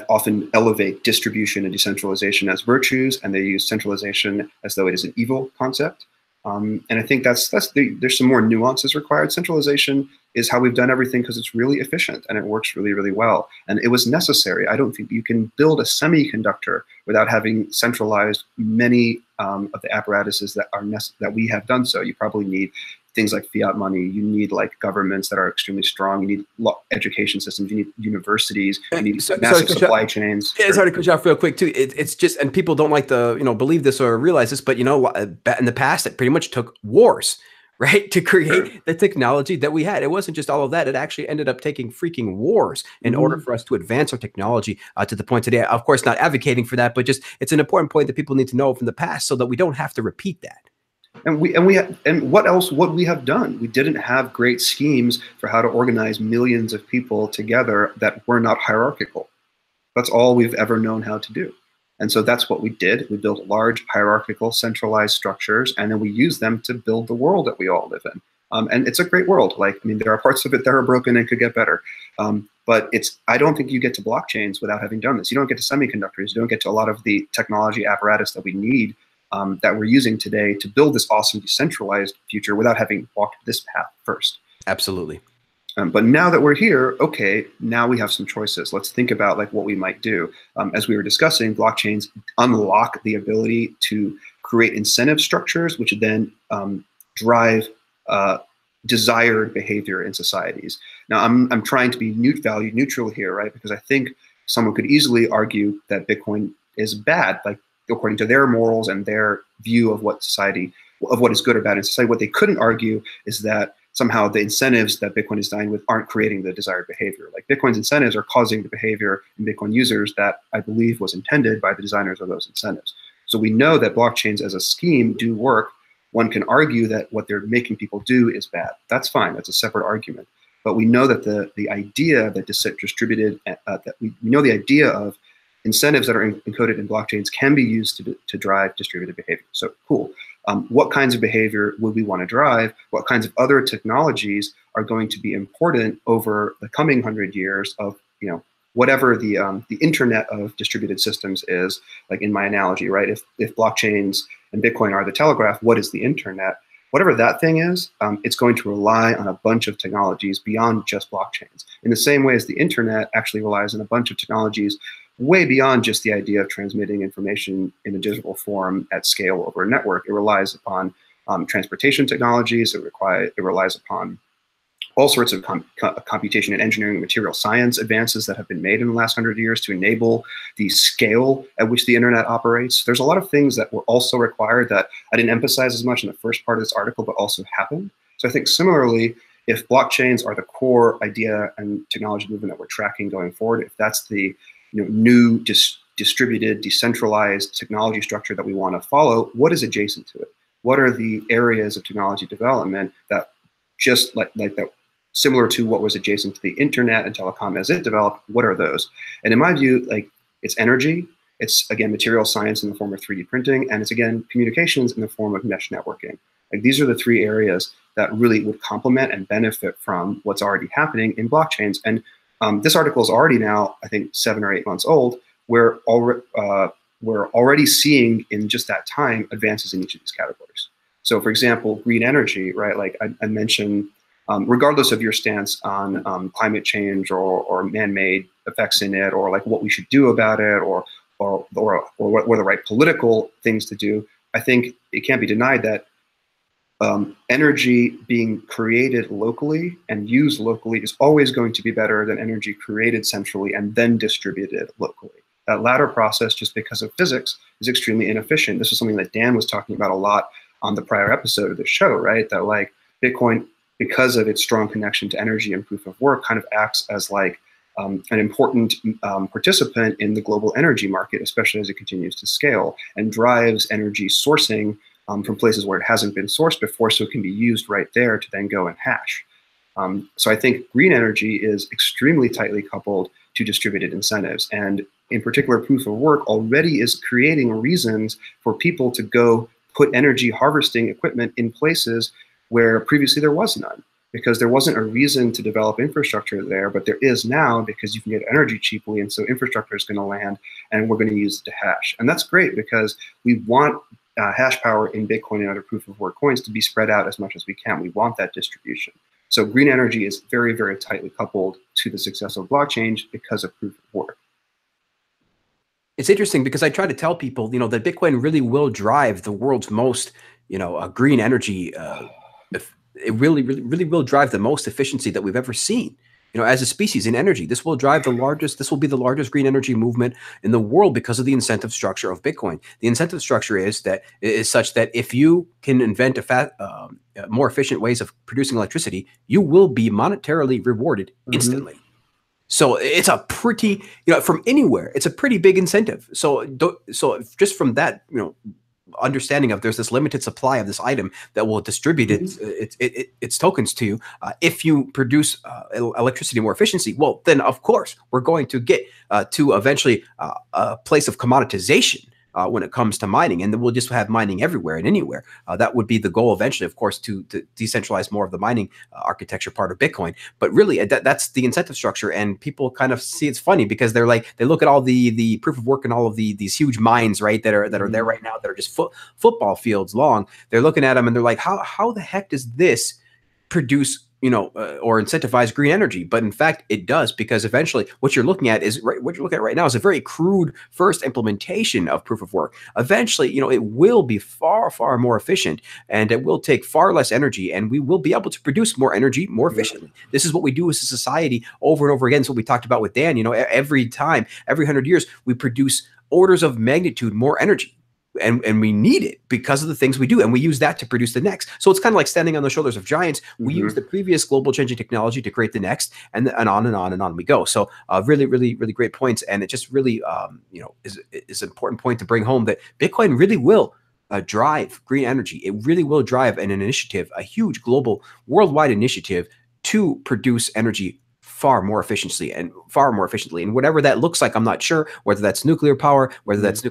often elevate distribution and decentralization as virtues, and they use centralization as though it is an evil concept. And I think there's some more nuances required. Centralization is how we've done everything because it's really efficient and it works really, really well. And it was necessary. I don't think you can build a semiconductor without having centralized many of the apparatuses that we have done so. You probably need things like fiat money. You need like governments that are extremely strong. You need education systems. You need universities. You need massive supply chains. Yeah, sorry to cut you off real quick too. It's just, and people don't like to believe this or realize this, but in the past it pretty much took wars, right, to create the technology that we had. It wasn't just all of that. It actually ended up taking freaking wars in order for us to advance our technology to the point today. Of course, not advocating for that, but just it's an important point that people need to know from the past so that we don't have to repeat that. And what else would we have done? We didn't have great schemes for how to organize millions of people together that were not hierarchical. That's all we've ever known how to do. And so that's what we did. We built large hierarchical centralized structures, and then we used them to build the world that we all live in. And it's a great world. Like, I mean, there are parts of it that are broken and could get better. But I don't think you get to blockchains without having done this. You don't get to semiconductors. You don't get to a lot of the technology apparatus that we need that we're using today to build this awesome decentralized future without having walked this path first. Absolutely. But now that we're here, okay, now we have some choices. Let's think about like what we might do. As we were discussing, blockchains unlock the ability to create incentive structures, which then drive desired behavior in societies. Now, I'm trying to be value neutral here, right? Because I think someone could easily argue that Bitcoin is bad, like according to their morals and their view of what is good or bad in society. What they couldn't argue is that somehow the incentives that Bitcoin is designed with aren't creating the desired behavior. Like Bitcoin's incentives are causing the behavior in Bitcoin users that I believe was intended by the designers of those incentives. So we know that blockchains as a scheme do work. One can argue that what they're making people do is bad. That's fine. That's a separate argument. But we know that the idea that distributed, we know the idea of incentives that are encoded in blockchains can be used to drive distributed behavior. So cool. What kinds of behavior would we want to drive? What kinds of other technologies are going to be important over the coming 100 years of, whatever the internet of distributed systems is? Like in my analogy, right? If blockchains and Bitcoin are the telegraph, what is the internet? Whatever that thing is, it's going to rely on a bunch of technologies beyond just blockchains. In the same way as the internet actually relies on a bunch of technologies way beyond just the idea of transmitting information in a digital form at scale over a network. It relies upon transportation technologies. It relies upon all sorts of computation and engineering and material science advances that have been made in the last 100 years to enable the scale at which the internet operates. There's a lot of things that were also required that I didn't emphasize as much in the first part of this article, but also happened. So I think similarly, if blockchains are the core idea and technology movement that we're tracking going forward, if that's the new distributed, decentralized technology structure that we want to follow, what is adjacent to it? What are the areas of technology development that just like that, similar to what was adjacent to the internet and telecom as it developed? What are those? And in my view, like it's energy, it's again material science in the form of 3D printing, and it's again communications in the form of mesh networking. Like these are the three areas that really would complement and benefit from what's already happening in blockchains. And this article is already now, I think, 7 or 8 months old. We're already seeing in just that time advances in each of these categories. So, for example, green energy, right? Like I mentioned, regardless of your stance on climate change or man-made effects in it, or like what we should do about it, or what were the right political things to do, I think it can't be denied that energy being created locally and used locally is always going to be better than energy created centrally and then distributed locally. That latter process, just because of physics, is extremely inefficient. This is something that Dan was talking about a lot on the prior episode of the show, right? That like Bitcoin, because of its strong connection to energy and proof of work, kind of acts as like an important participant in the global energy market, especially as it continues to scale, and drives energy sourcing from places where it hasn't been sourced before, so it can be used right there to then go and hash. So I think green energy is extremely tightly coupled to distributed incentives. And in particular, proof of work already is creating reasons for people to go put energy harvesting equipment in places where previously there was none, because there wasn't a reason to develop infrastructure there, but there is now because you can get energy cheaply, and so infrastructure is going to land, and we're going to use it to hash. And that's great because we want hash power in Bitcoin and other proof of work coins to be spread out as much as we can. We want that distribution. So green energy is very, very tightly coupled to the success of blockchain because of proof of work. It's interesting because I try to tell people, that Bitcoin really will drive the world's most, green energy. It really, really, really will drive the most efficiency that we've ever seen. As a species in energy, this will be the largest green energy movement in the world because of the incentive structure of Bitcoin. The incentive structure is such that if you can invent more efficient ways of producing electricity, you will be monetarily rewarded instantly. So it's a pretty, from anywhere, it's a pretty big incentive. So just from that, understanding of there's this limited supply of this item that will distribute its tokens to you. If you produce electricity more efficiency, well, then of course we're going to get to eventually a place of commoditization when it comes to mining, and then we'll just have mining everywhere and anywhere. That would be the goal eventually, of course, to decentralize more of the mining architecture part of Bitcoin. But really, that's the incentive structure, and people kind of see it's funny because they're like, they look at all the proof of work and all of these huge mines, right, that are there right now, that are just football fields long. They're looking at them and they're like, how the heck does this produce, or incentivize green energy? But in fact, it does, because eventually what you're looking at right now is a very crude first implementation of proof of work. Eventually, it will be far, far more efficient, and it will take far less energy, and we will be able to produce more energy more efficiently. This is what we do as a society over and over again. It's what we talked about with Dan. Every 100 years, we produce orders of magnitude more energy. And we need it because of the things we do, and we use that to produce the next. So it's kind of like standing on the shoulders of giants. We use the previous global changing technology to create the next, and on and on and on we go. So really, really, really great points, and it just really is an important point to bring home, that Bitcoin really will drive green energy. It really will drive an initiative, a huge global, worldwide initiative to produce energy far more efficiently, and whatever that looks like. I'm not sure whether that's nuclear power, whether that's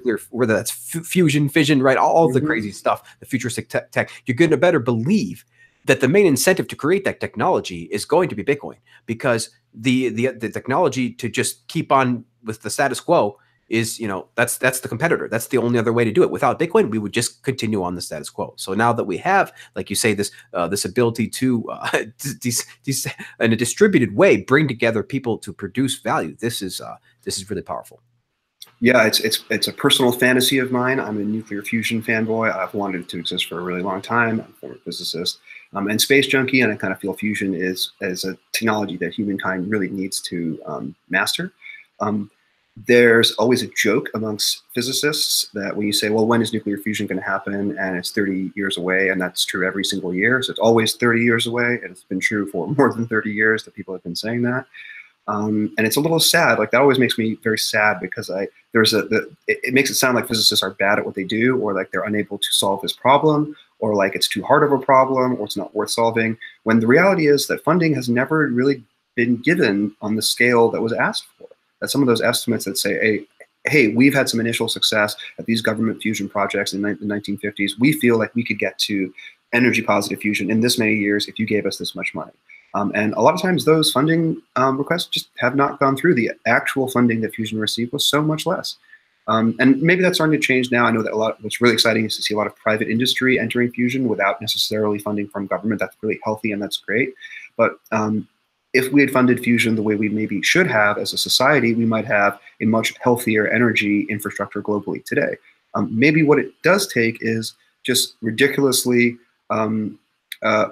fusion, fission, right? All of the crazy stuff, the futuristic tech. You're going to better believe that the main incentive to create that technology is going to be Bitcoin, because the technology to just keep on with the status quo is, that's the competitor. That's the only other way to do it. Without Bitcoin, we would just continue on the status quo. So now that we have, like you say, this ability to in a distributed way bring together people to produce value, this is really powerful. Yeah, it's a personal fantasy of mine. I'm a nuclear fusion fanboy. I've wanted it to exist for a really long time. I'm a former physicist and space junkie, and I kind of feel fusion is a technology that humankind really needs to master. There's always a joke amongst physicists that when you say, well, when is nuclear fusion going to happen? And it's 30 years away, and that's true every single year. So it's always 30 years away, and it's been true for more than 30 years that people have been saying that. And it's a little sad. Like, that always makes me very sad, because it makes it sound like physicists are bad at what they do, or like they're unable to solve this problem, or like it's too hard of a problem, or it's not worth solving, when the reality is that funding has never really been given on the scale that was asked for. That some of those estimates that say, hey, we've had some initial success at these government fusion projects in the 1950s. We feel like we could get to energy positive fusion in this many years if you gave us this much money. And a lot of times those funding requests just have not gone through. The actual funding that fusion received was so much less. And maybe that's starting to change now. I know that what's really exciting is to see a lot of private industry entering fusion without necessarily funding from government. That's really healthy, and that's great. But if we had funded fusion the way we maybe should have as a society, we might have a much healthier energy infrastructure globally today. Maybe what it does take is just ridiculously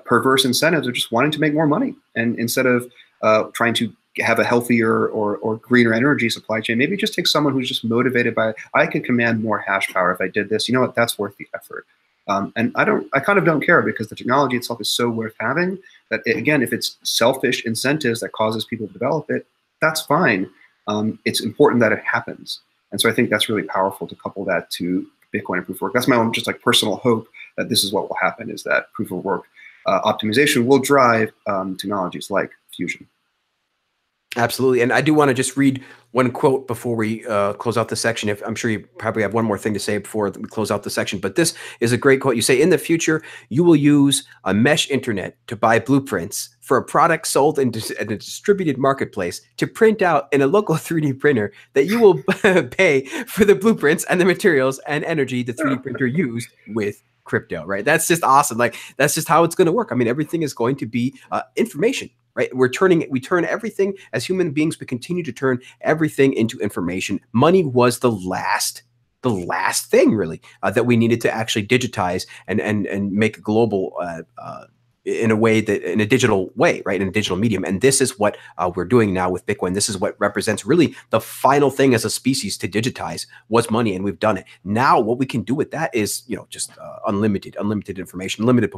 perverse incentives of just wanting to make more money. And instead of trying to have a healthier or greener energy supply chain, maybe just take someone who's just motivated by, I could command more hash power if I did this. You know what? That's worth the effort. And I kind of don't care, because the technology itself is so worth having that, again, if it's selfish incentives that causes people to develop it, that's fine. It's important that it happens. And so I think that's really powerful to couple that to Bitcoin and proof of work. That's my own just like personal hope that this is what will happen, is that proof of work optimization will drive technologies like fusion. Absolutely. And I do want to just read one quote before we close out the section. I'm sure you probably have one more thing to say before we close out the section, but this is a great quote. You say, in the future, you will use a mesh internet to buy blueprints for a product sold in a distributed marketplace to print out in a local 3D printer that you will pay for the blueprints and the materials and energy the 3D printer used with crypto, right? That's just awesome. Like, that's just how it's going to work. I mean, everything is going to be information. Right? We turn everything as human beings. We continue to turn everything into information. Money was the last thing really that we needed to actually digitize and make a global in a way that in a digital way, right? In a digital medium. And this is what we're doing now with Bitcoin. This is what represents really the final thing as a species to digitize was money. And we've done it. Now, what we can do with that is, just unlimited information, limited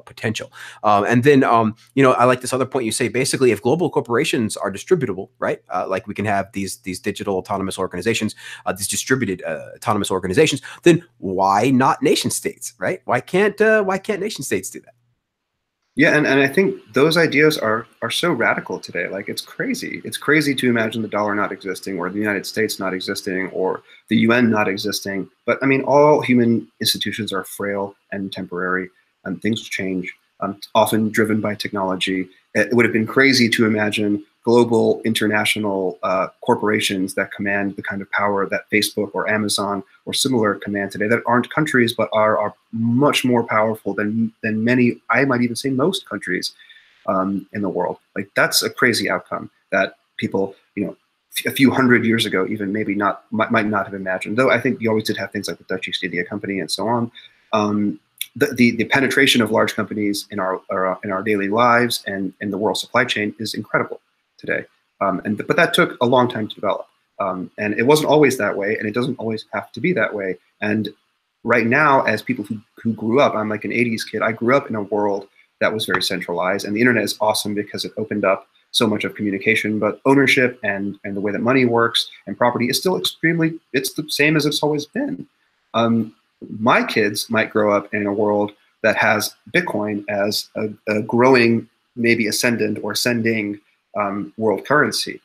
potential. And then, I like this other point you say, basically, if global corporations are distributable, right? Like we can have these digital autonomous organizations, these distributed autonomous organizations, then why not nation states, right? Why can't nation states do that? Yeah, and I think those ideas are so radical today. Like it's crazy. It's crazy to imagine the dollar not existing, or the United States not existing, or the UN not existing. But I mean, all human institutions are frail and temporary, and things change, often driven by technology. It would have been crazy to imagine global international corporations that command the kind of power that Facebook or Amazon or similar command today, that aren't countries but are much more powerful than many, I might even say most countries in the world. Like that's a crazy outcome that people, a few hundred years ago, even maybe might not have imagined. Though I think you always did have things like the Dutch East India Company and so on. The penetration of large companies in our daily lives and in the world supply chain is incredible today. But that took a long time to develop. And it wasn't always that way, and it doesn't always have to be that way. And right now, as people who grew up, I'm like an 80s kid, I grew up in a world that was very centralized, and the internet is awesome because it opened up so much of communication, but ownership and the way that money works and property is still it's the same as it's always been. My kids might grow up in a world that has Bitcoin as a growing, maybe ascendant or ascending world currency.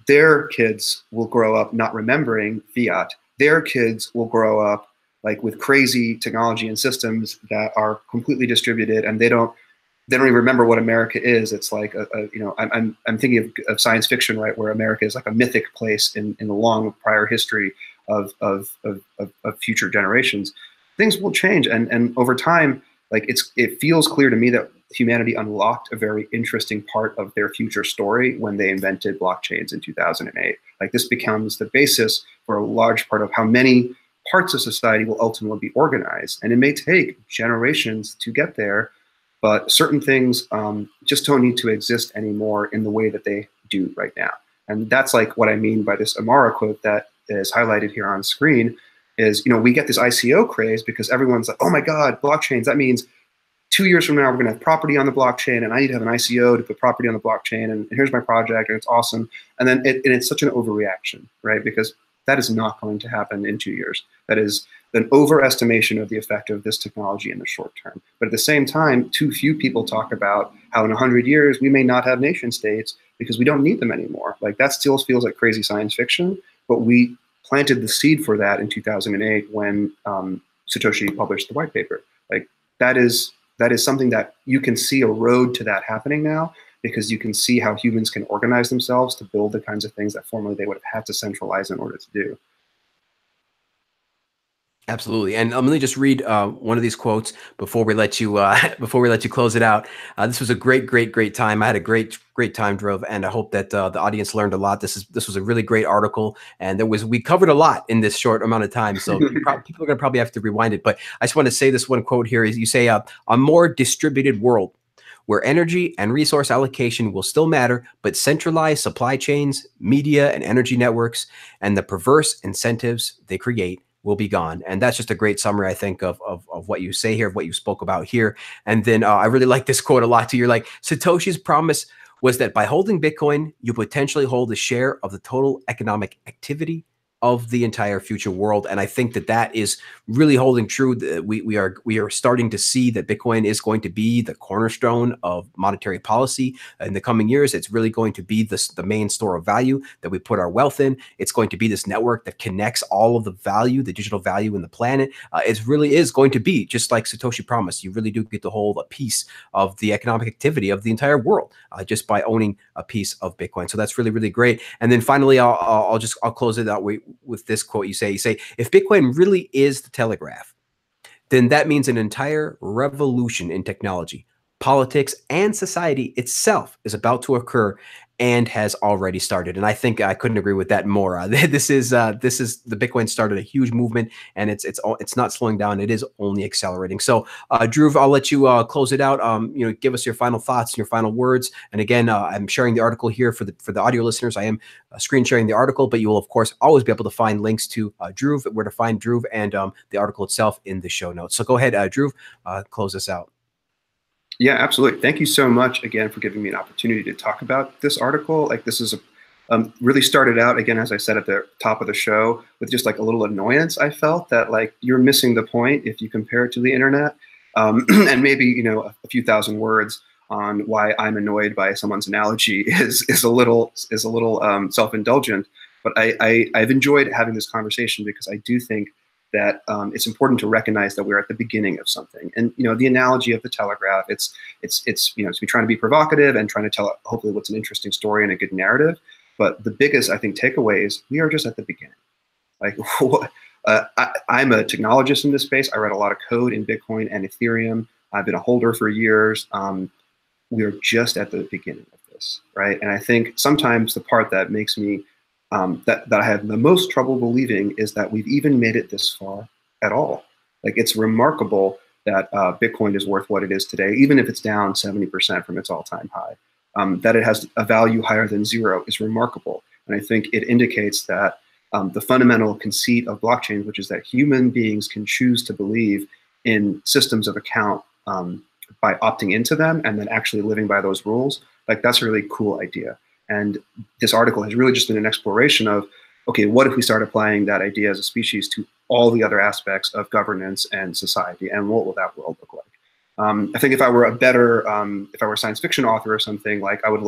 Their kids will grow up not remembering fiat. Their kids will grow up like with crazy technology and systems that are completely distributed, and they don't even remember what America is. It's like I'm thinking of science fiction, right, where America is like a mythic place in the long prior history of future generations. Things will change, and over time, like it feels clear to me that humanity unlocked a very interesting part of their future story when they invented blockchains in 2008. Like this becomes the basis for a large part of how many parts of society will ultimately be organized. And it may take generations to get there, but certain things just don't need to exist anymore in the way that they do right now. And that's like what I mean by this Amara quote that is highlighted here on screen is, we get this ICO craze because everyone's like, oh my God, blockchains, that means 2 years from now, we're going to have property on the blockchain, and I need to have an ICO to put property on the blockchain, and here's my project, and it's awesome. And then it's such an overreaction, right? Because that is not going to happen in 2 years. That is an overestimation of the effect of this technology in the short term. But at the same time, too few people talk about how in 100 years, we may not have nation states because we don't need them anymore. Like that still feels like crazy science fiction, but we planted the seed for that in 2008 when Satoshi published the white paper. Like that is something that you can see a road to that happening now, because you can see how humans can organize themselves to build the kinds of things that formerly they would have had to centralize in order to do. Absolutely. And let me just read one of these quotes before we let you close it out. This was a great time. I had a great time, Dhruv, and I hope that the audience learned a lot. This was a really great article, and we covered a lot in this short amount of time. So people are going to probably have to rewind it. But I just want to say this one quote here is you say, a more distributed world where energy and resource allocation will still matter, but centralized supply chains, media and energy networks, and the perverse incentives they create will be gone. And that's just a great summary, I think, of what you say here, of what you spoke about here. And then I really like this quote a lot too. You're like, Satoshi's promise was that by holding Bitcoin, you potentially hold a share of the total economic activity of the entire future world. And I think that is really holding true. We are starting to see that Bitcoin is going to be the cornerstone of monetary policy in the coming years. It's really going to be the main store of value that we put our wealth in. It's going to be this network that connects all of the value, the digital value in the planet. It really is going to be just like Satoshi promised. You really do get to hold a piece of the economic activity of the entire world just by owning a piece of Bitcoin. So that's really great. And then finally, I'll close it out with this quote. You say, if Bitcoin really is the telegraph, then that means an entire revolution in technology, politics, and society itself is about to occur. and has already started. And I think I couldn't agree with that more. This is the Bitcoin started a huge movement, and it's not slowing down. It is only accelerating. So, Dhruv, I'll let you close it out. Give us your final thoughts and your final words. And again, I'm sharing the article here for the audio listeners. I am screen sharing the article, but you will of course always be able to find links to Dhruv, where to find Dhruv, and the article itself in the show notes. So go ahead, Dhruv, close us out. Yeah, absolutely. Thank you so much again for giving me an opportunity to talk about this article. Like, this is really started out, again, as I said at the top of the show, with just like a little annoyance. I felt that like you're missing the point if you compare it to the internet, and maybe a few thousand words on why I'm annoyed by someone's analogy is a little self-indulgent. But I've enjoyed having this conversation because I do think that it's important to recognize that we're at the beginning of something. And the analogy of the telegraph, it's to be trying to be provocative and trying to tell hopefully what's an interesting story and a good narrative. But the biggest, I think, takeaway is we are just at the beginning. Like, I'm a technologist in this space. I write a lot of code in Bitcoin and Ethereum. I've been a holder for years. We are just at the beginning of this, right? And I think sometimes the part that makes me that I have the most trouble believing is that we've even made it this far at all. Like, it's remarkable that Bitcoin is worth what it is today, even if it's down 70% from its all-time high. That it has a value higher than zero is remarkable. And I think it indicates that the fundamental conceit of blockchains, which is that human beings can choose to believe in systems of account by opting into them and then actually living by those rules, like, that's a really cool idea. And this article has really just been an exploration of, okay, what if we start applying that idea as a species to all the other aspects of governance and society, and what will that world look like? I think if I were if I were a science fiction author or something, like, I would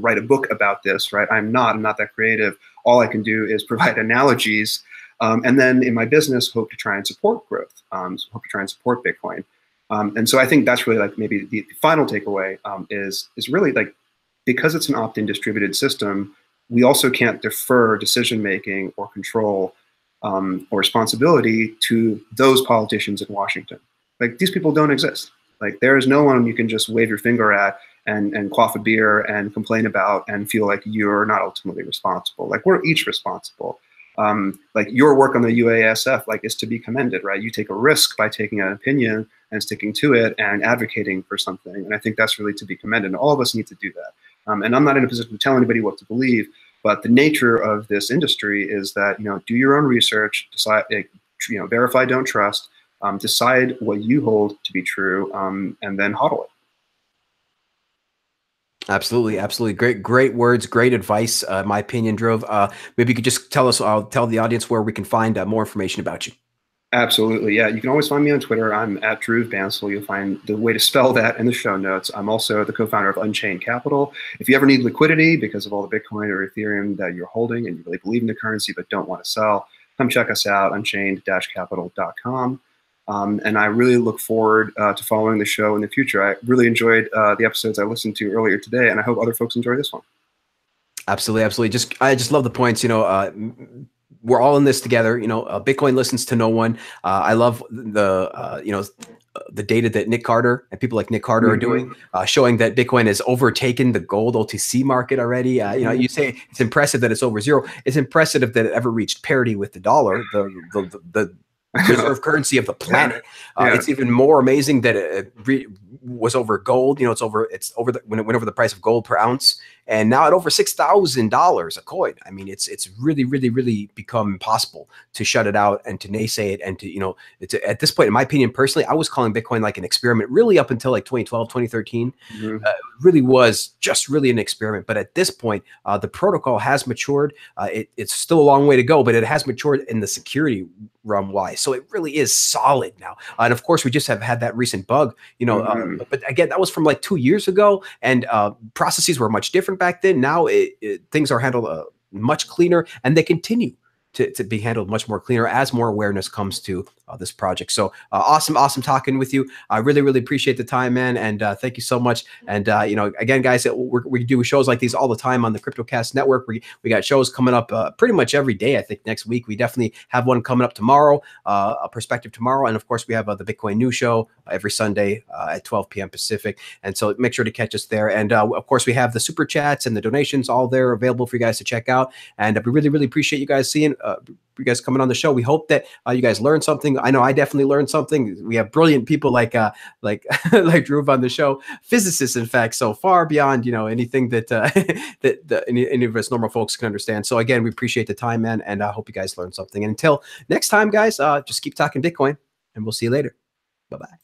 write a book about this, right? I'm not that creative. All I can do is provide analogies, and then in my business, hope to try and support growth, hope to try and support Bitcoin. And so I think that's really like maybe the final takeaway is really like, because it's an opt-in distributed system, we also can't defer decision-making or control or responsibility to those politicians in Washington. Like, these people don't exist. Like, there is no one you can just wave your finger at and quaff a beer and complain about and feel like you're not ultimately responsible. Like, we're each responsible. Like, your work on the UASF, like, is to be commended, right? You take a risk by taking an opinion and sticking to it and advocating for something. And I think that's really to be commended. And all of us need to do that. And I'm not in a position to tell anybody what to believe, but the nature of this industry is that, do your own research, decide, verify, don't trust, decide what you hold to be true, and then hodl it. Absolutely, absolutely. Great words, great advice. In my opinion, Dhruv. Maybe you could just tell the audience where we can find more information about you. Absolutely, yeah. You can always find me on Twitter. I'm at Dhruv Bansal. You'll find the way to spell that in the show notes. I'm also the co-founder of Unchained Capital. If you ever need liquidity because of all the Bitcoin or Ethereum that you're holding and you really believe in the currency but don't want to sell, come check us out, unchained-capital.com. And I really look forward to following the show in the future. I really enjoyed the episodes I listened to earlier today, and I hope other folks enjoy this one. Absolutely, absolutely. I just love the points. We're all in this together. Bitcoin listens to no one. I love the data that Nick Carter and people like Nick Carter are doing, showing that Bitcoin has overtaken the gold OTC market already. You say it's impressive that it's over zero. It's impressive that it ever reached parity with the dollar, the reserve currency of the planet. It's even more amazing that it was over gold. When it went over the price of gold per ounce, and now at over $6,000 a coin. I mean, it's really, really, really become impossible to shut it out and to naysay it. And to, it's at this point, in my opinion, personally, I was calling Bitcoin like an experiment really up until like 2012, 2013. Really was just really an experiment. But at this point, the protocol has matured. It's still a long way to go, but it has matured in the security realm wise. So it really is solid now. And of course, we just have had that recent bug, but again, that was from like 2 years ago, and processes were much different back then. Now things are handled much cleaner, and they continue to be handled much more cleaner as more awareness comes to this project. So awesome talking with you. I really appreciate the time, man, and thank you so much. And again, guys, we do shows like these all the time on the CryptoCast Network. We got shows coming up pretty much every day. I think next week we definitely have one coming up tomorrow, a perspective tomorrow, and of course we have the Bitcoin News Show every Sunday at 12 p.m. Pacific. And so make sure to catch us there. And of course we have the super chats and the donations all there available for you guys to check out. And we really appreciate you guys seeing. You guys coming on the show. We hope that you guys learned something. I know I definitely learned something. We have brilliant people like like Dhruv on the show, physicists, in fact, so far beyond anything that that any of us normal folks can understand. So again, we appreciate the time, man, and I hope you guys learned something. And until next time, guys, just keep talking Bitcoin, and we'll see you later. Bye-bye.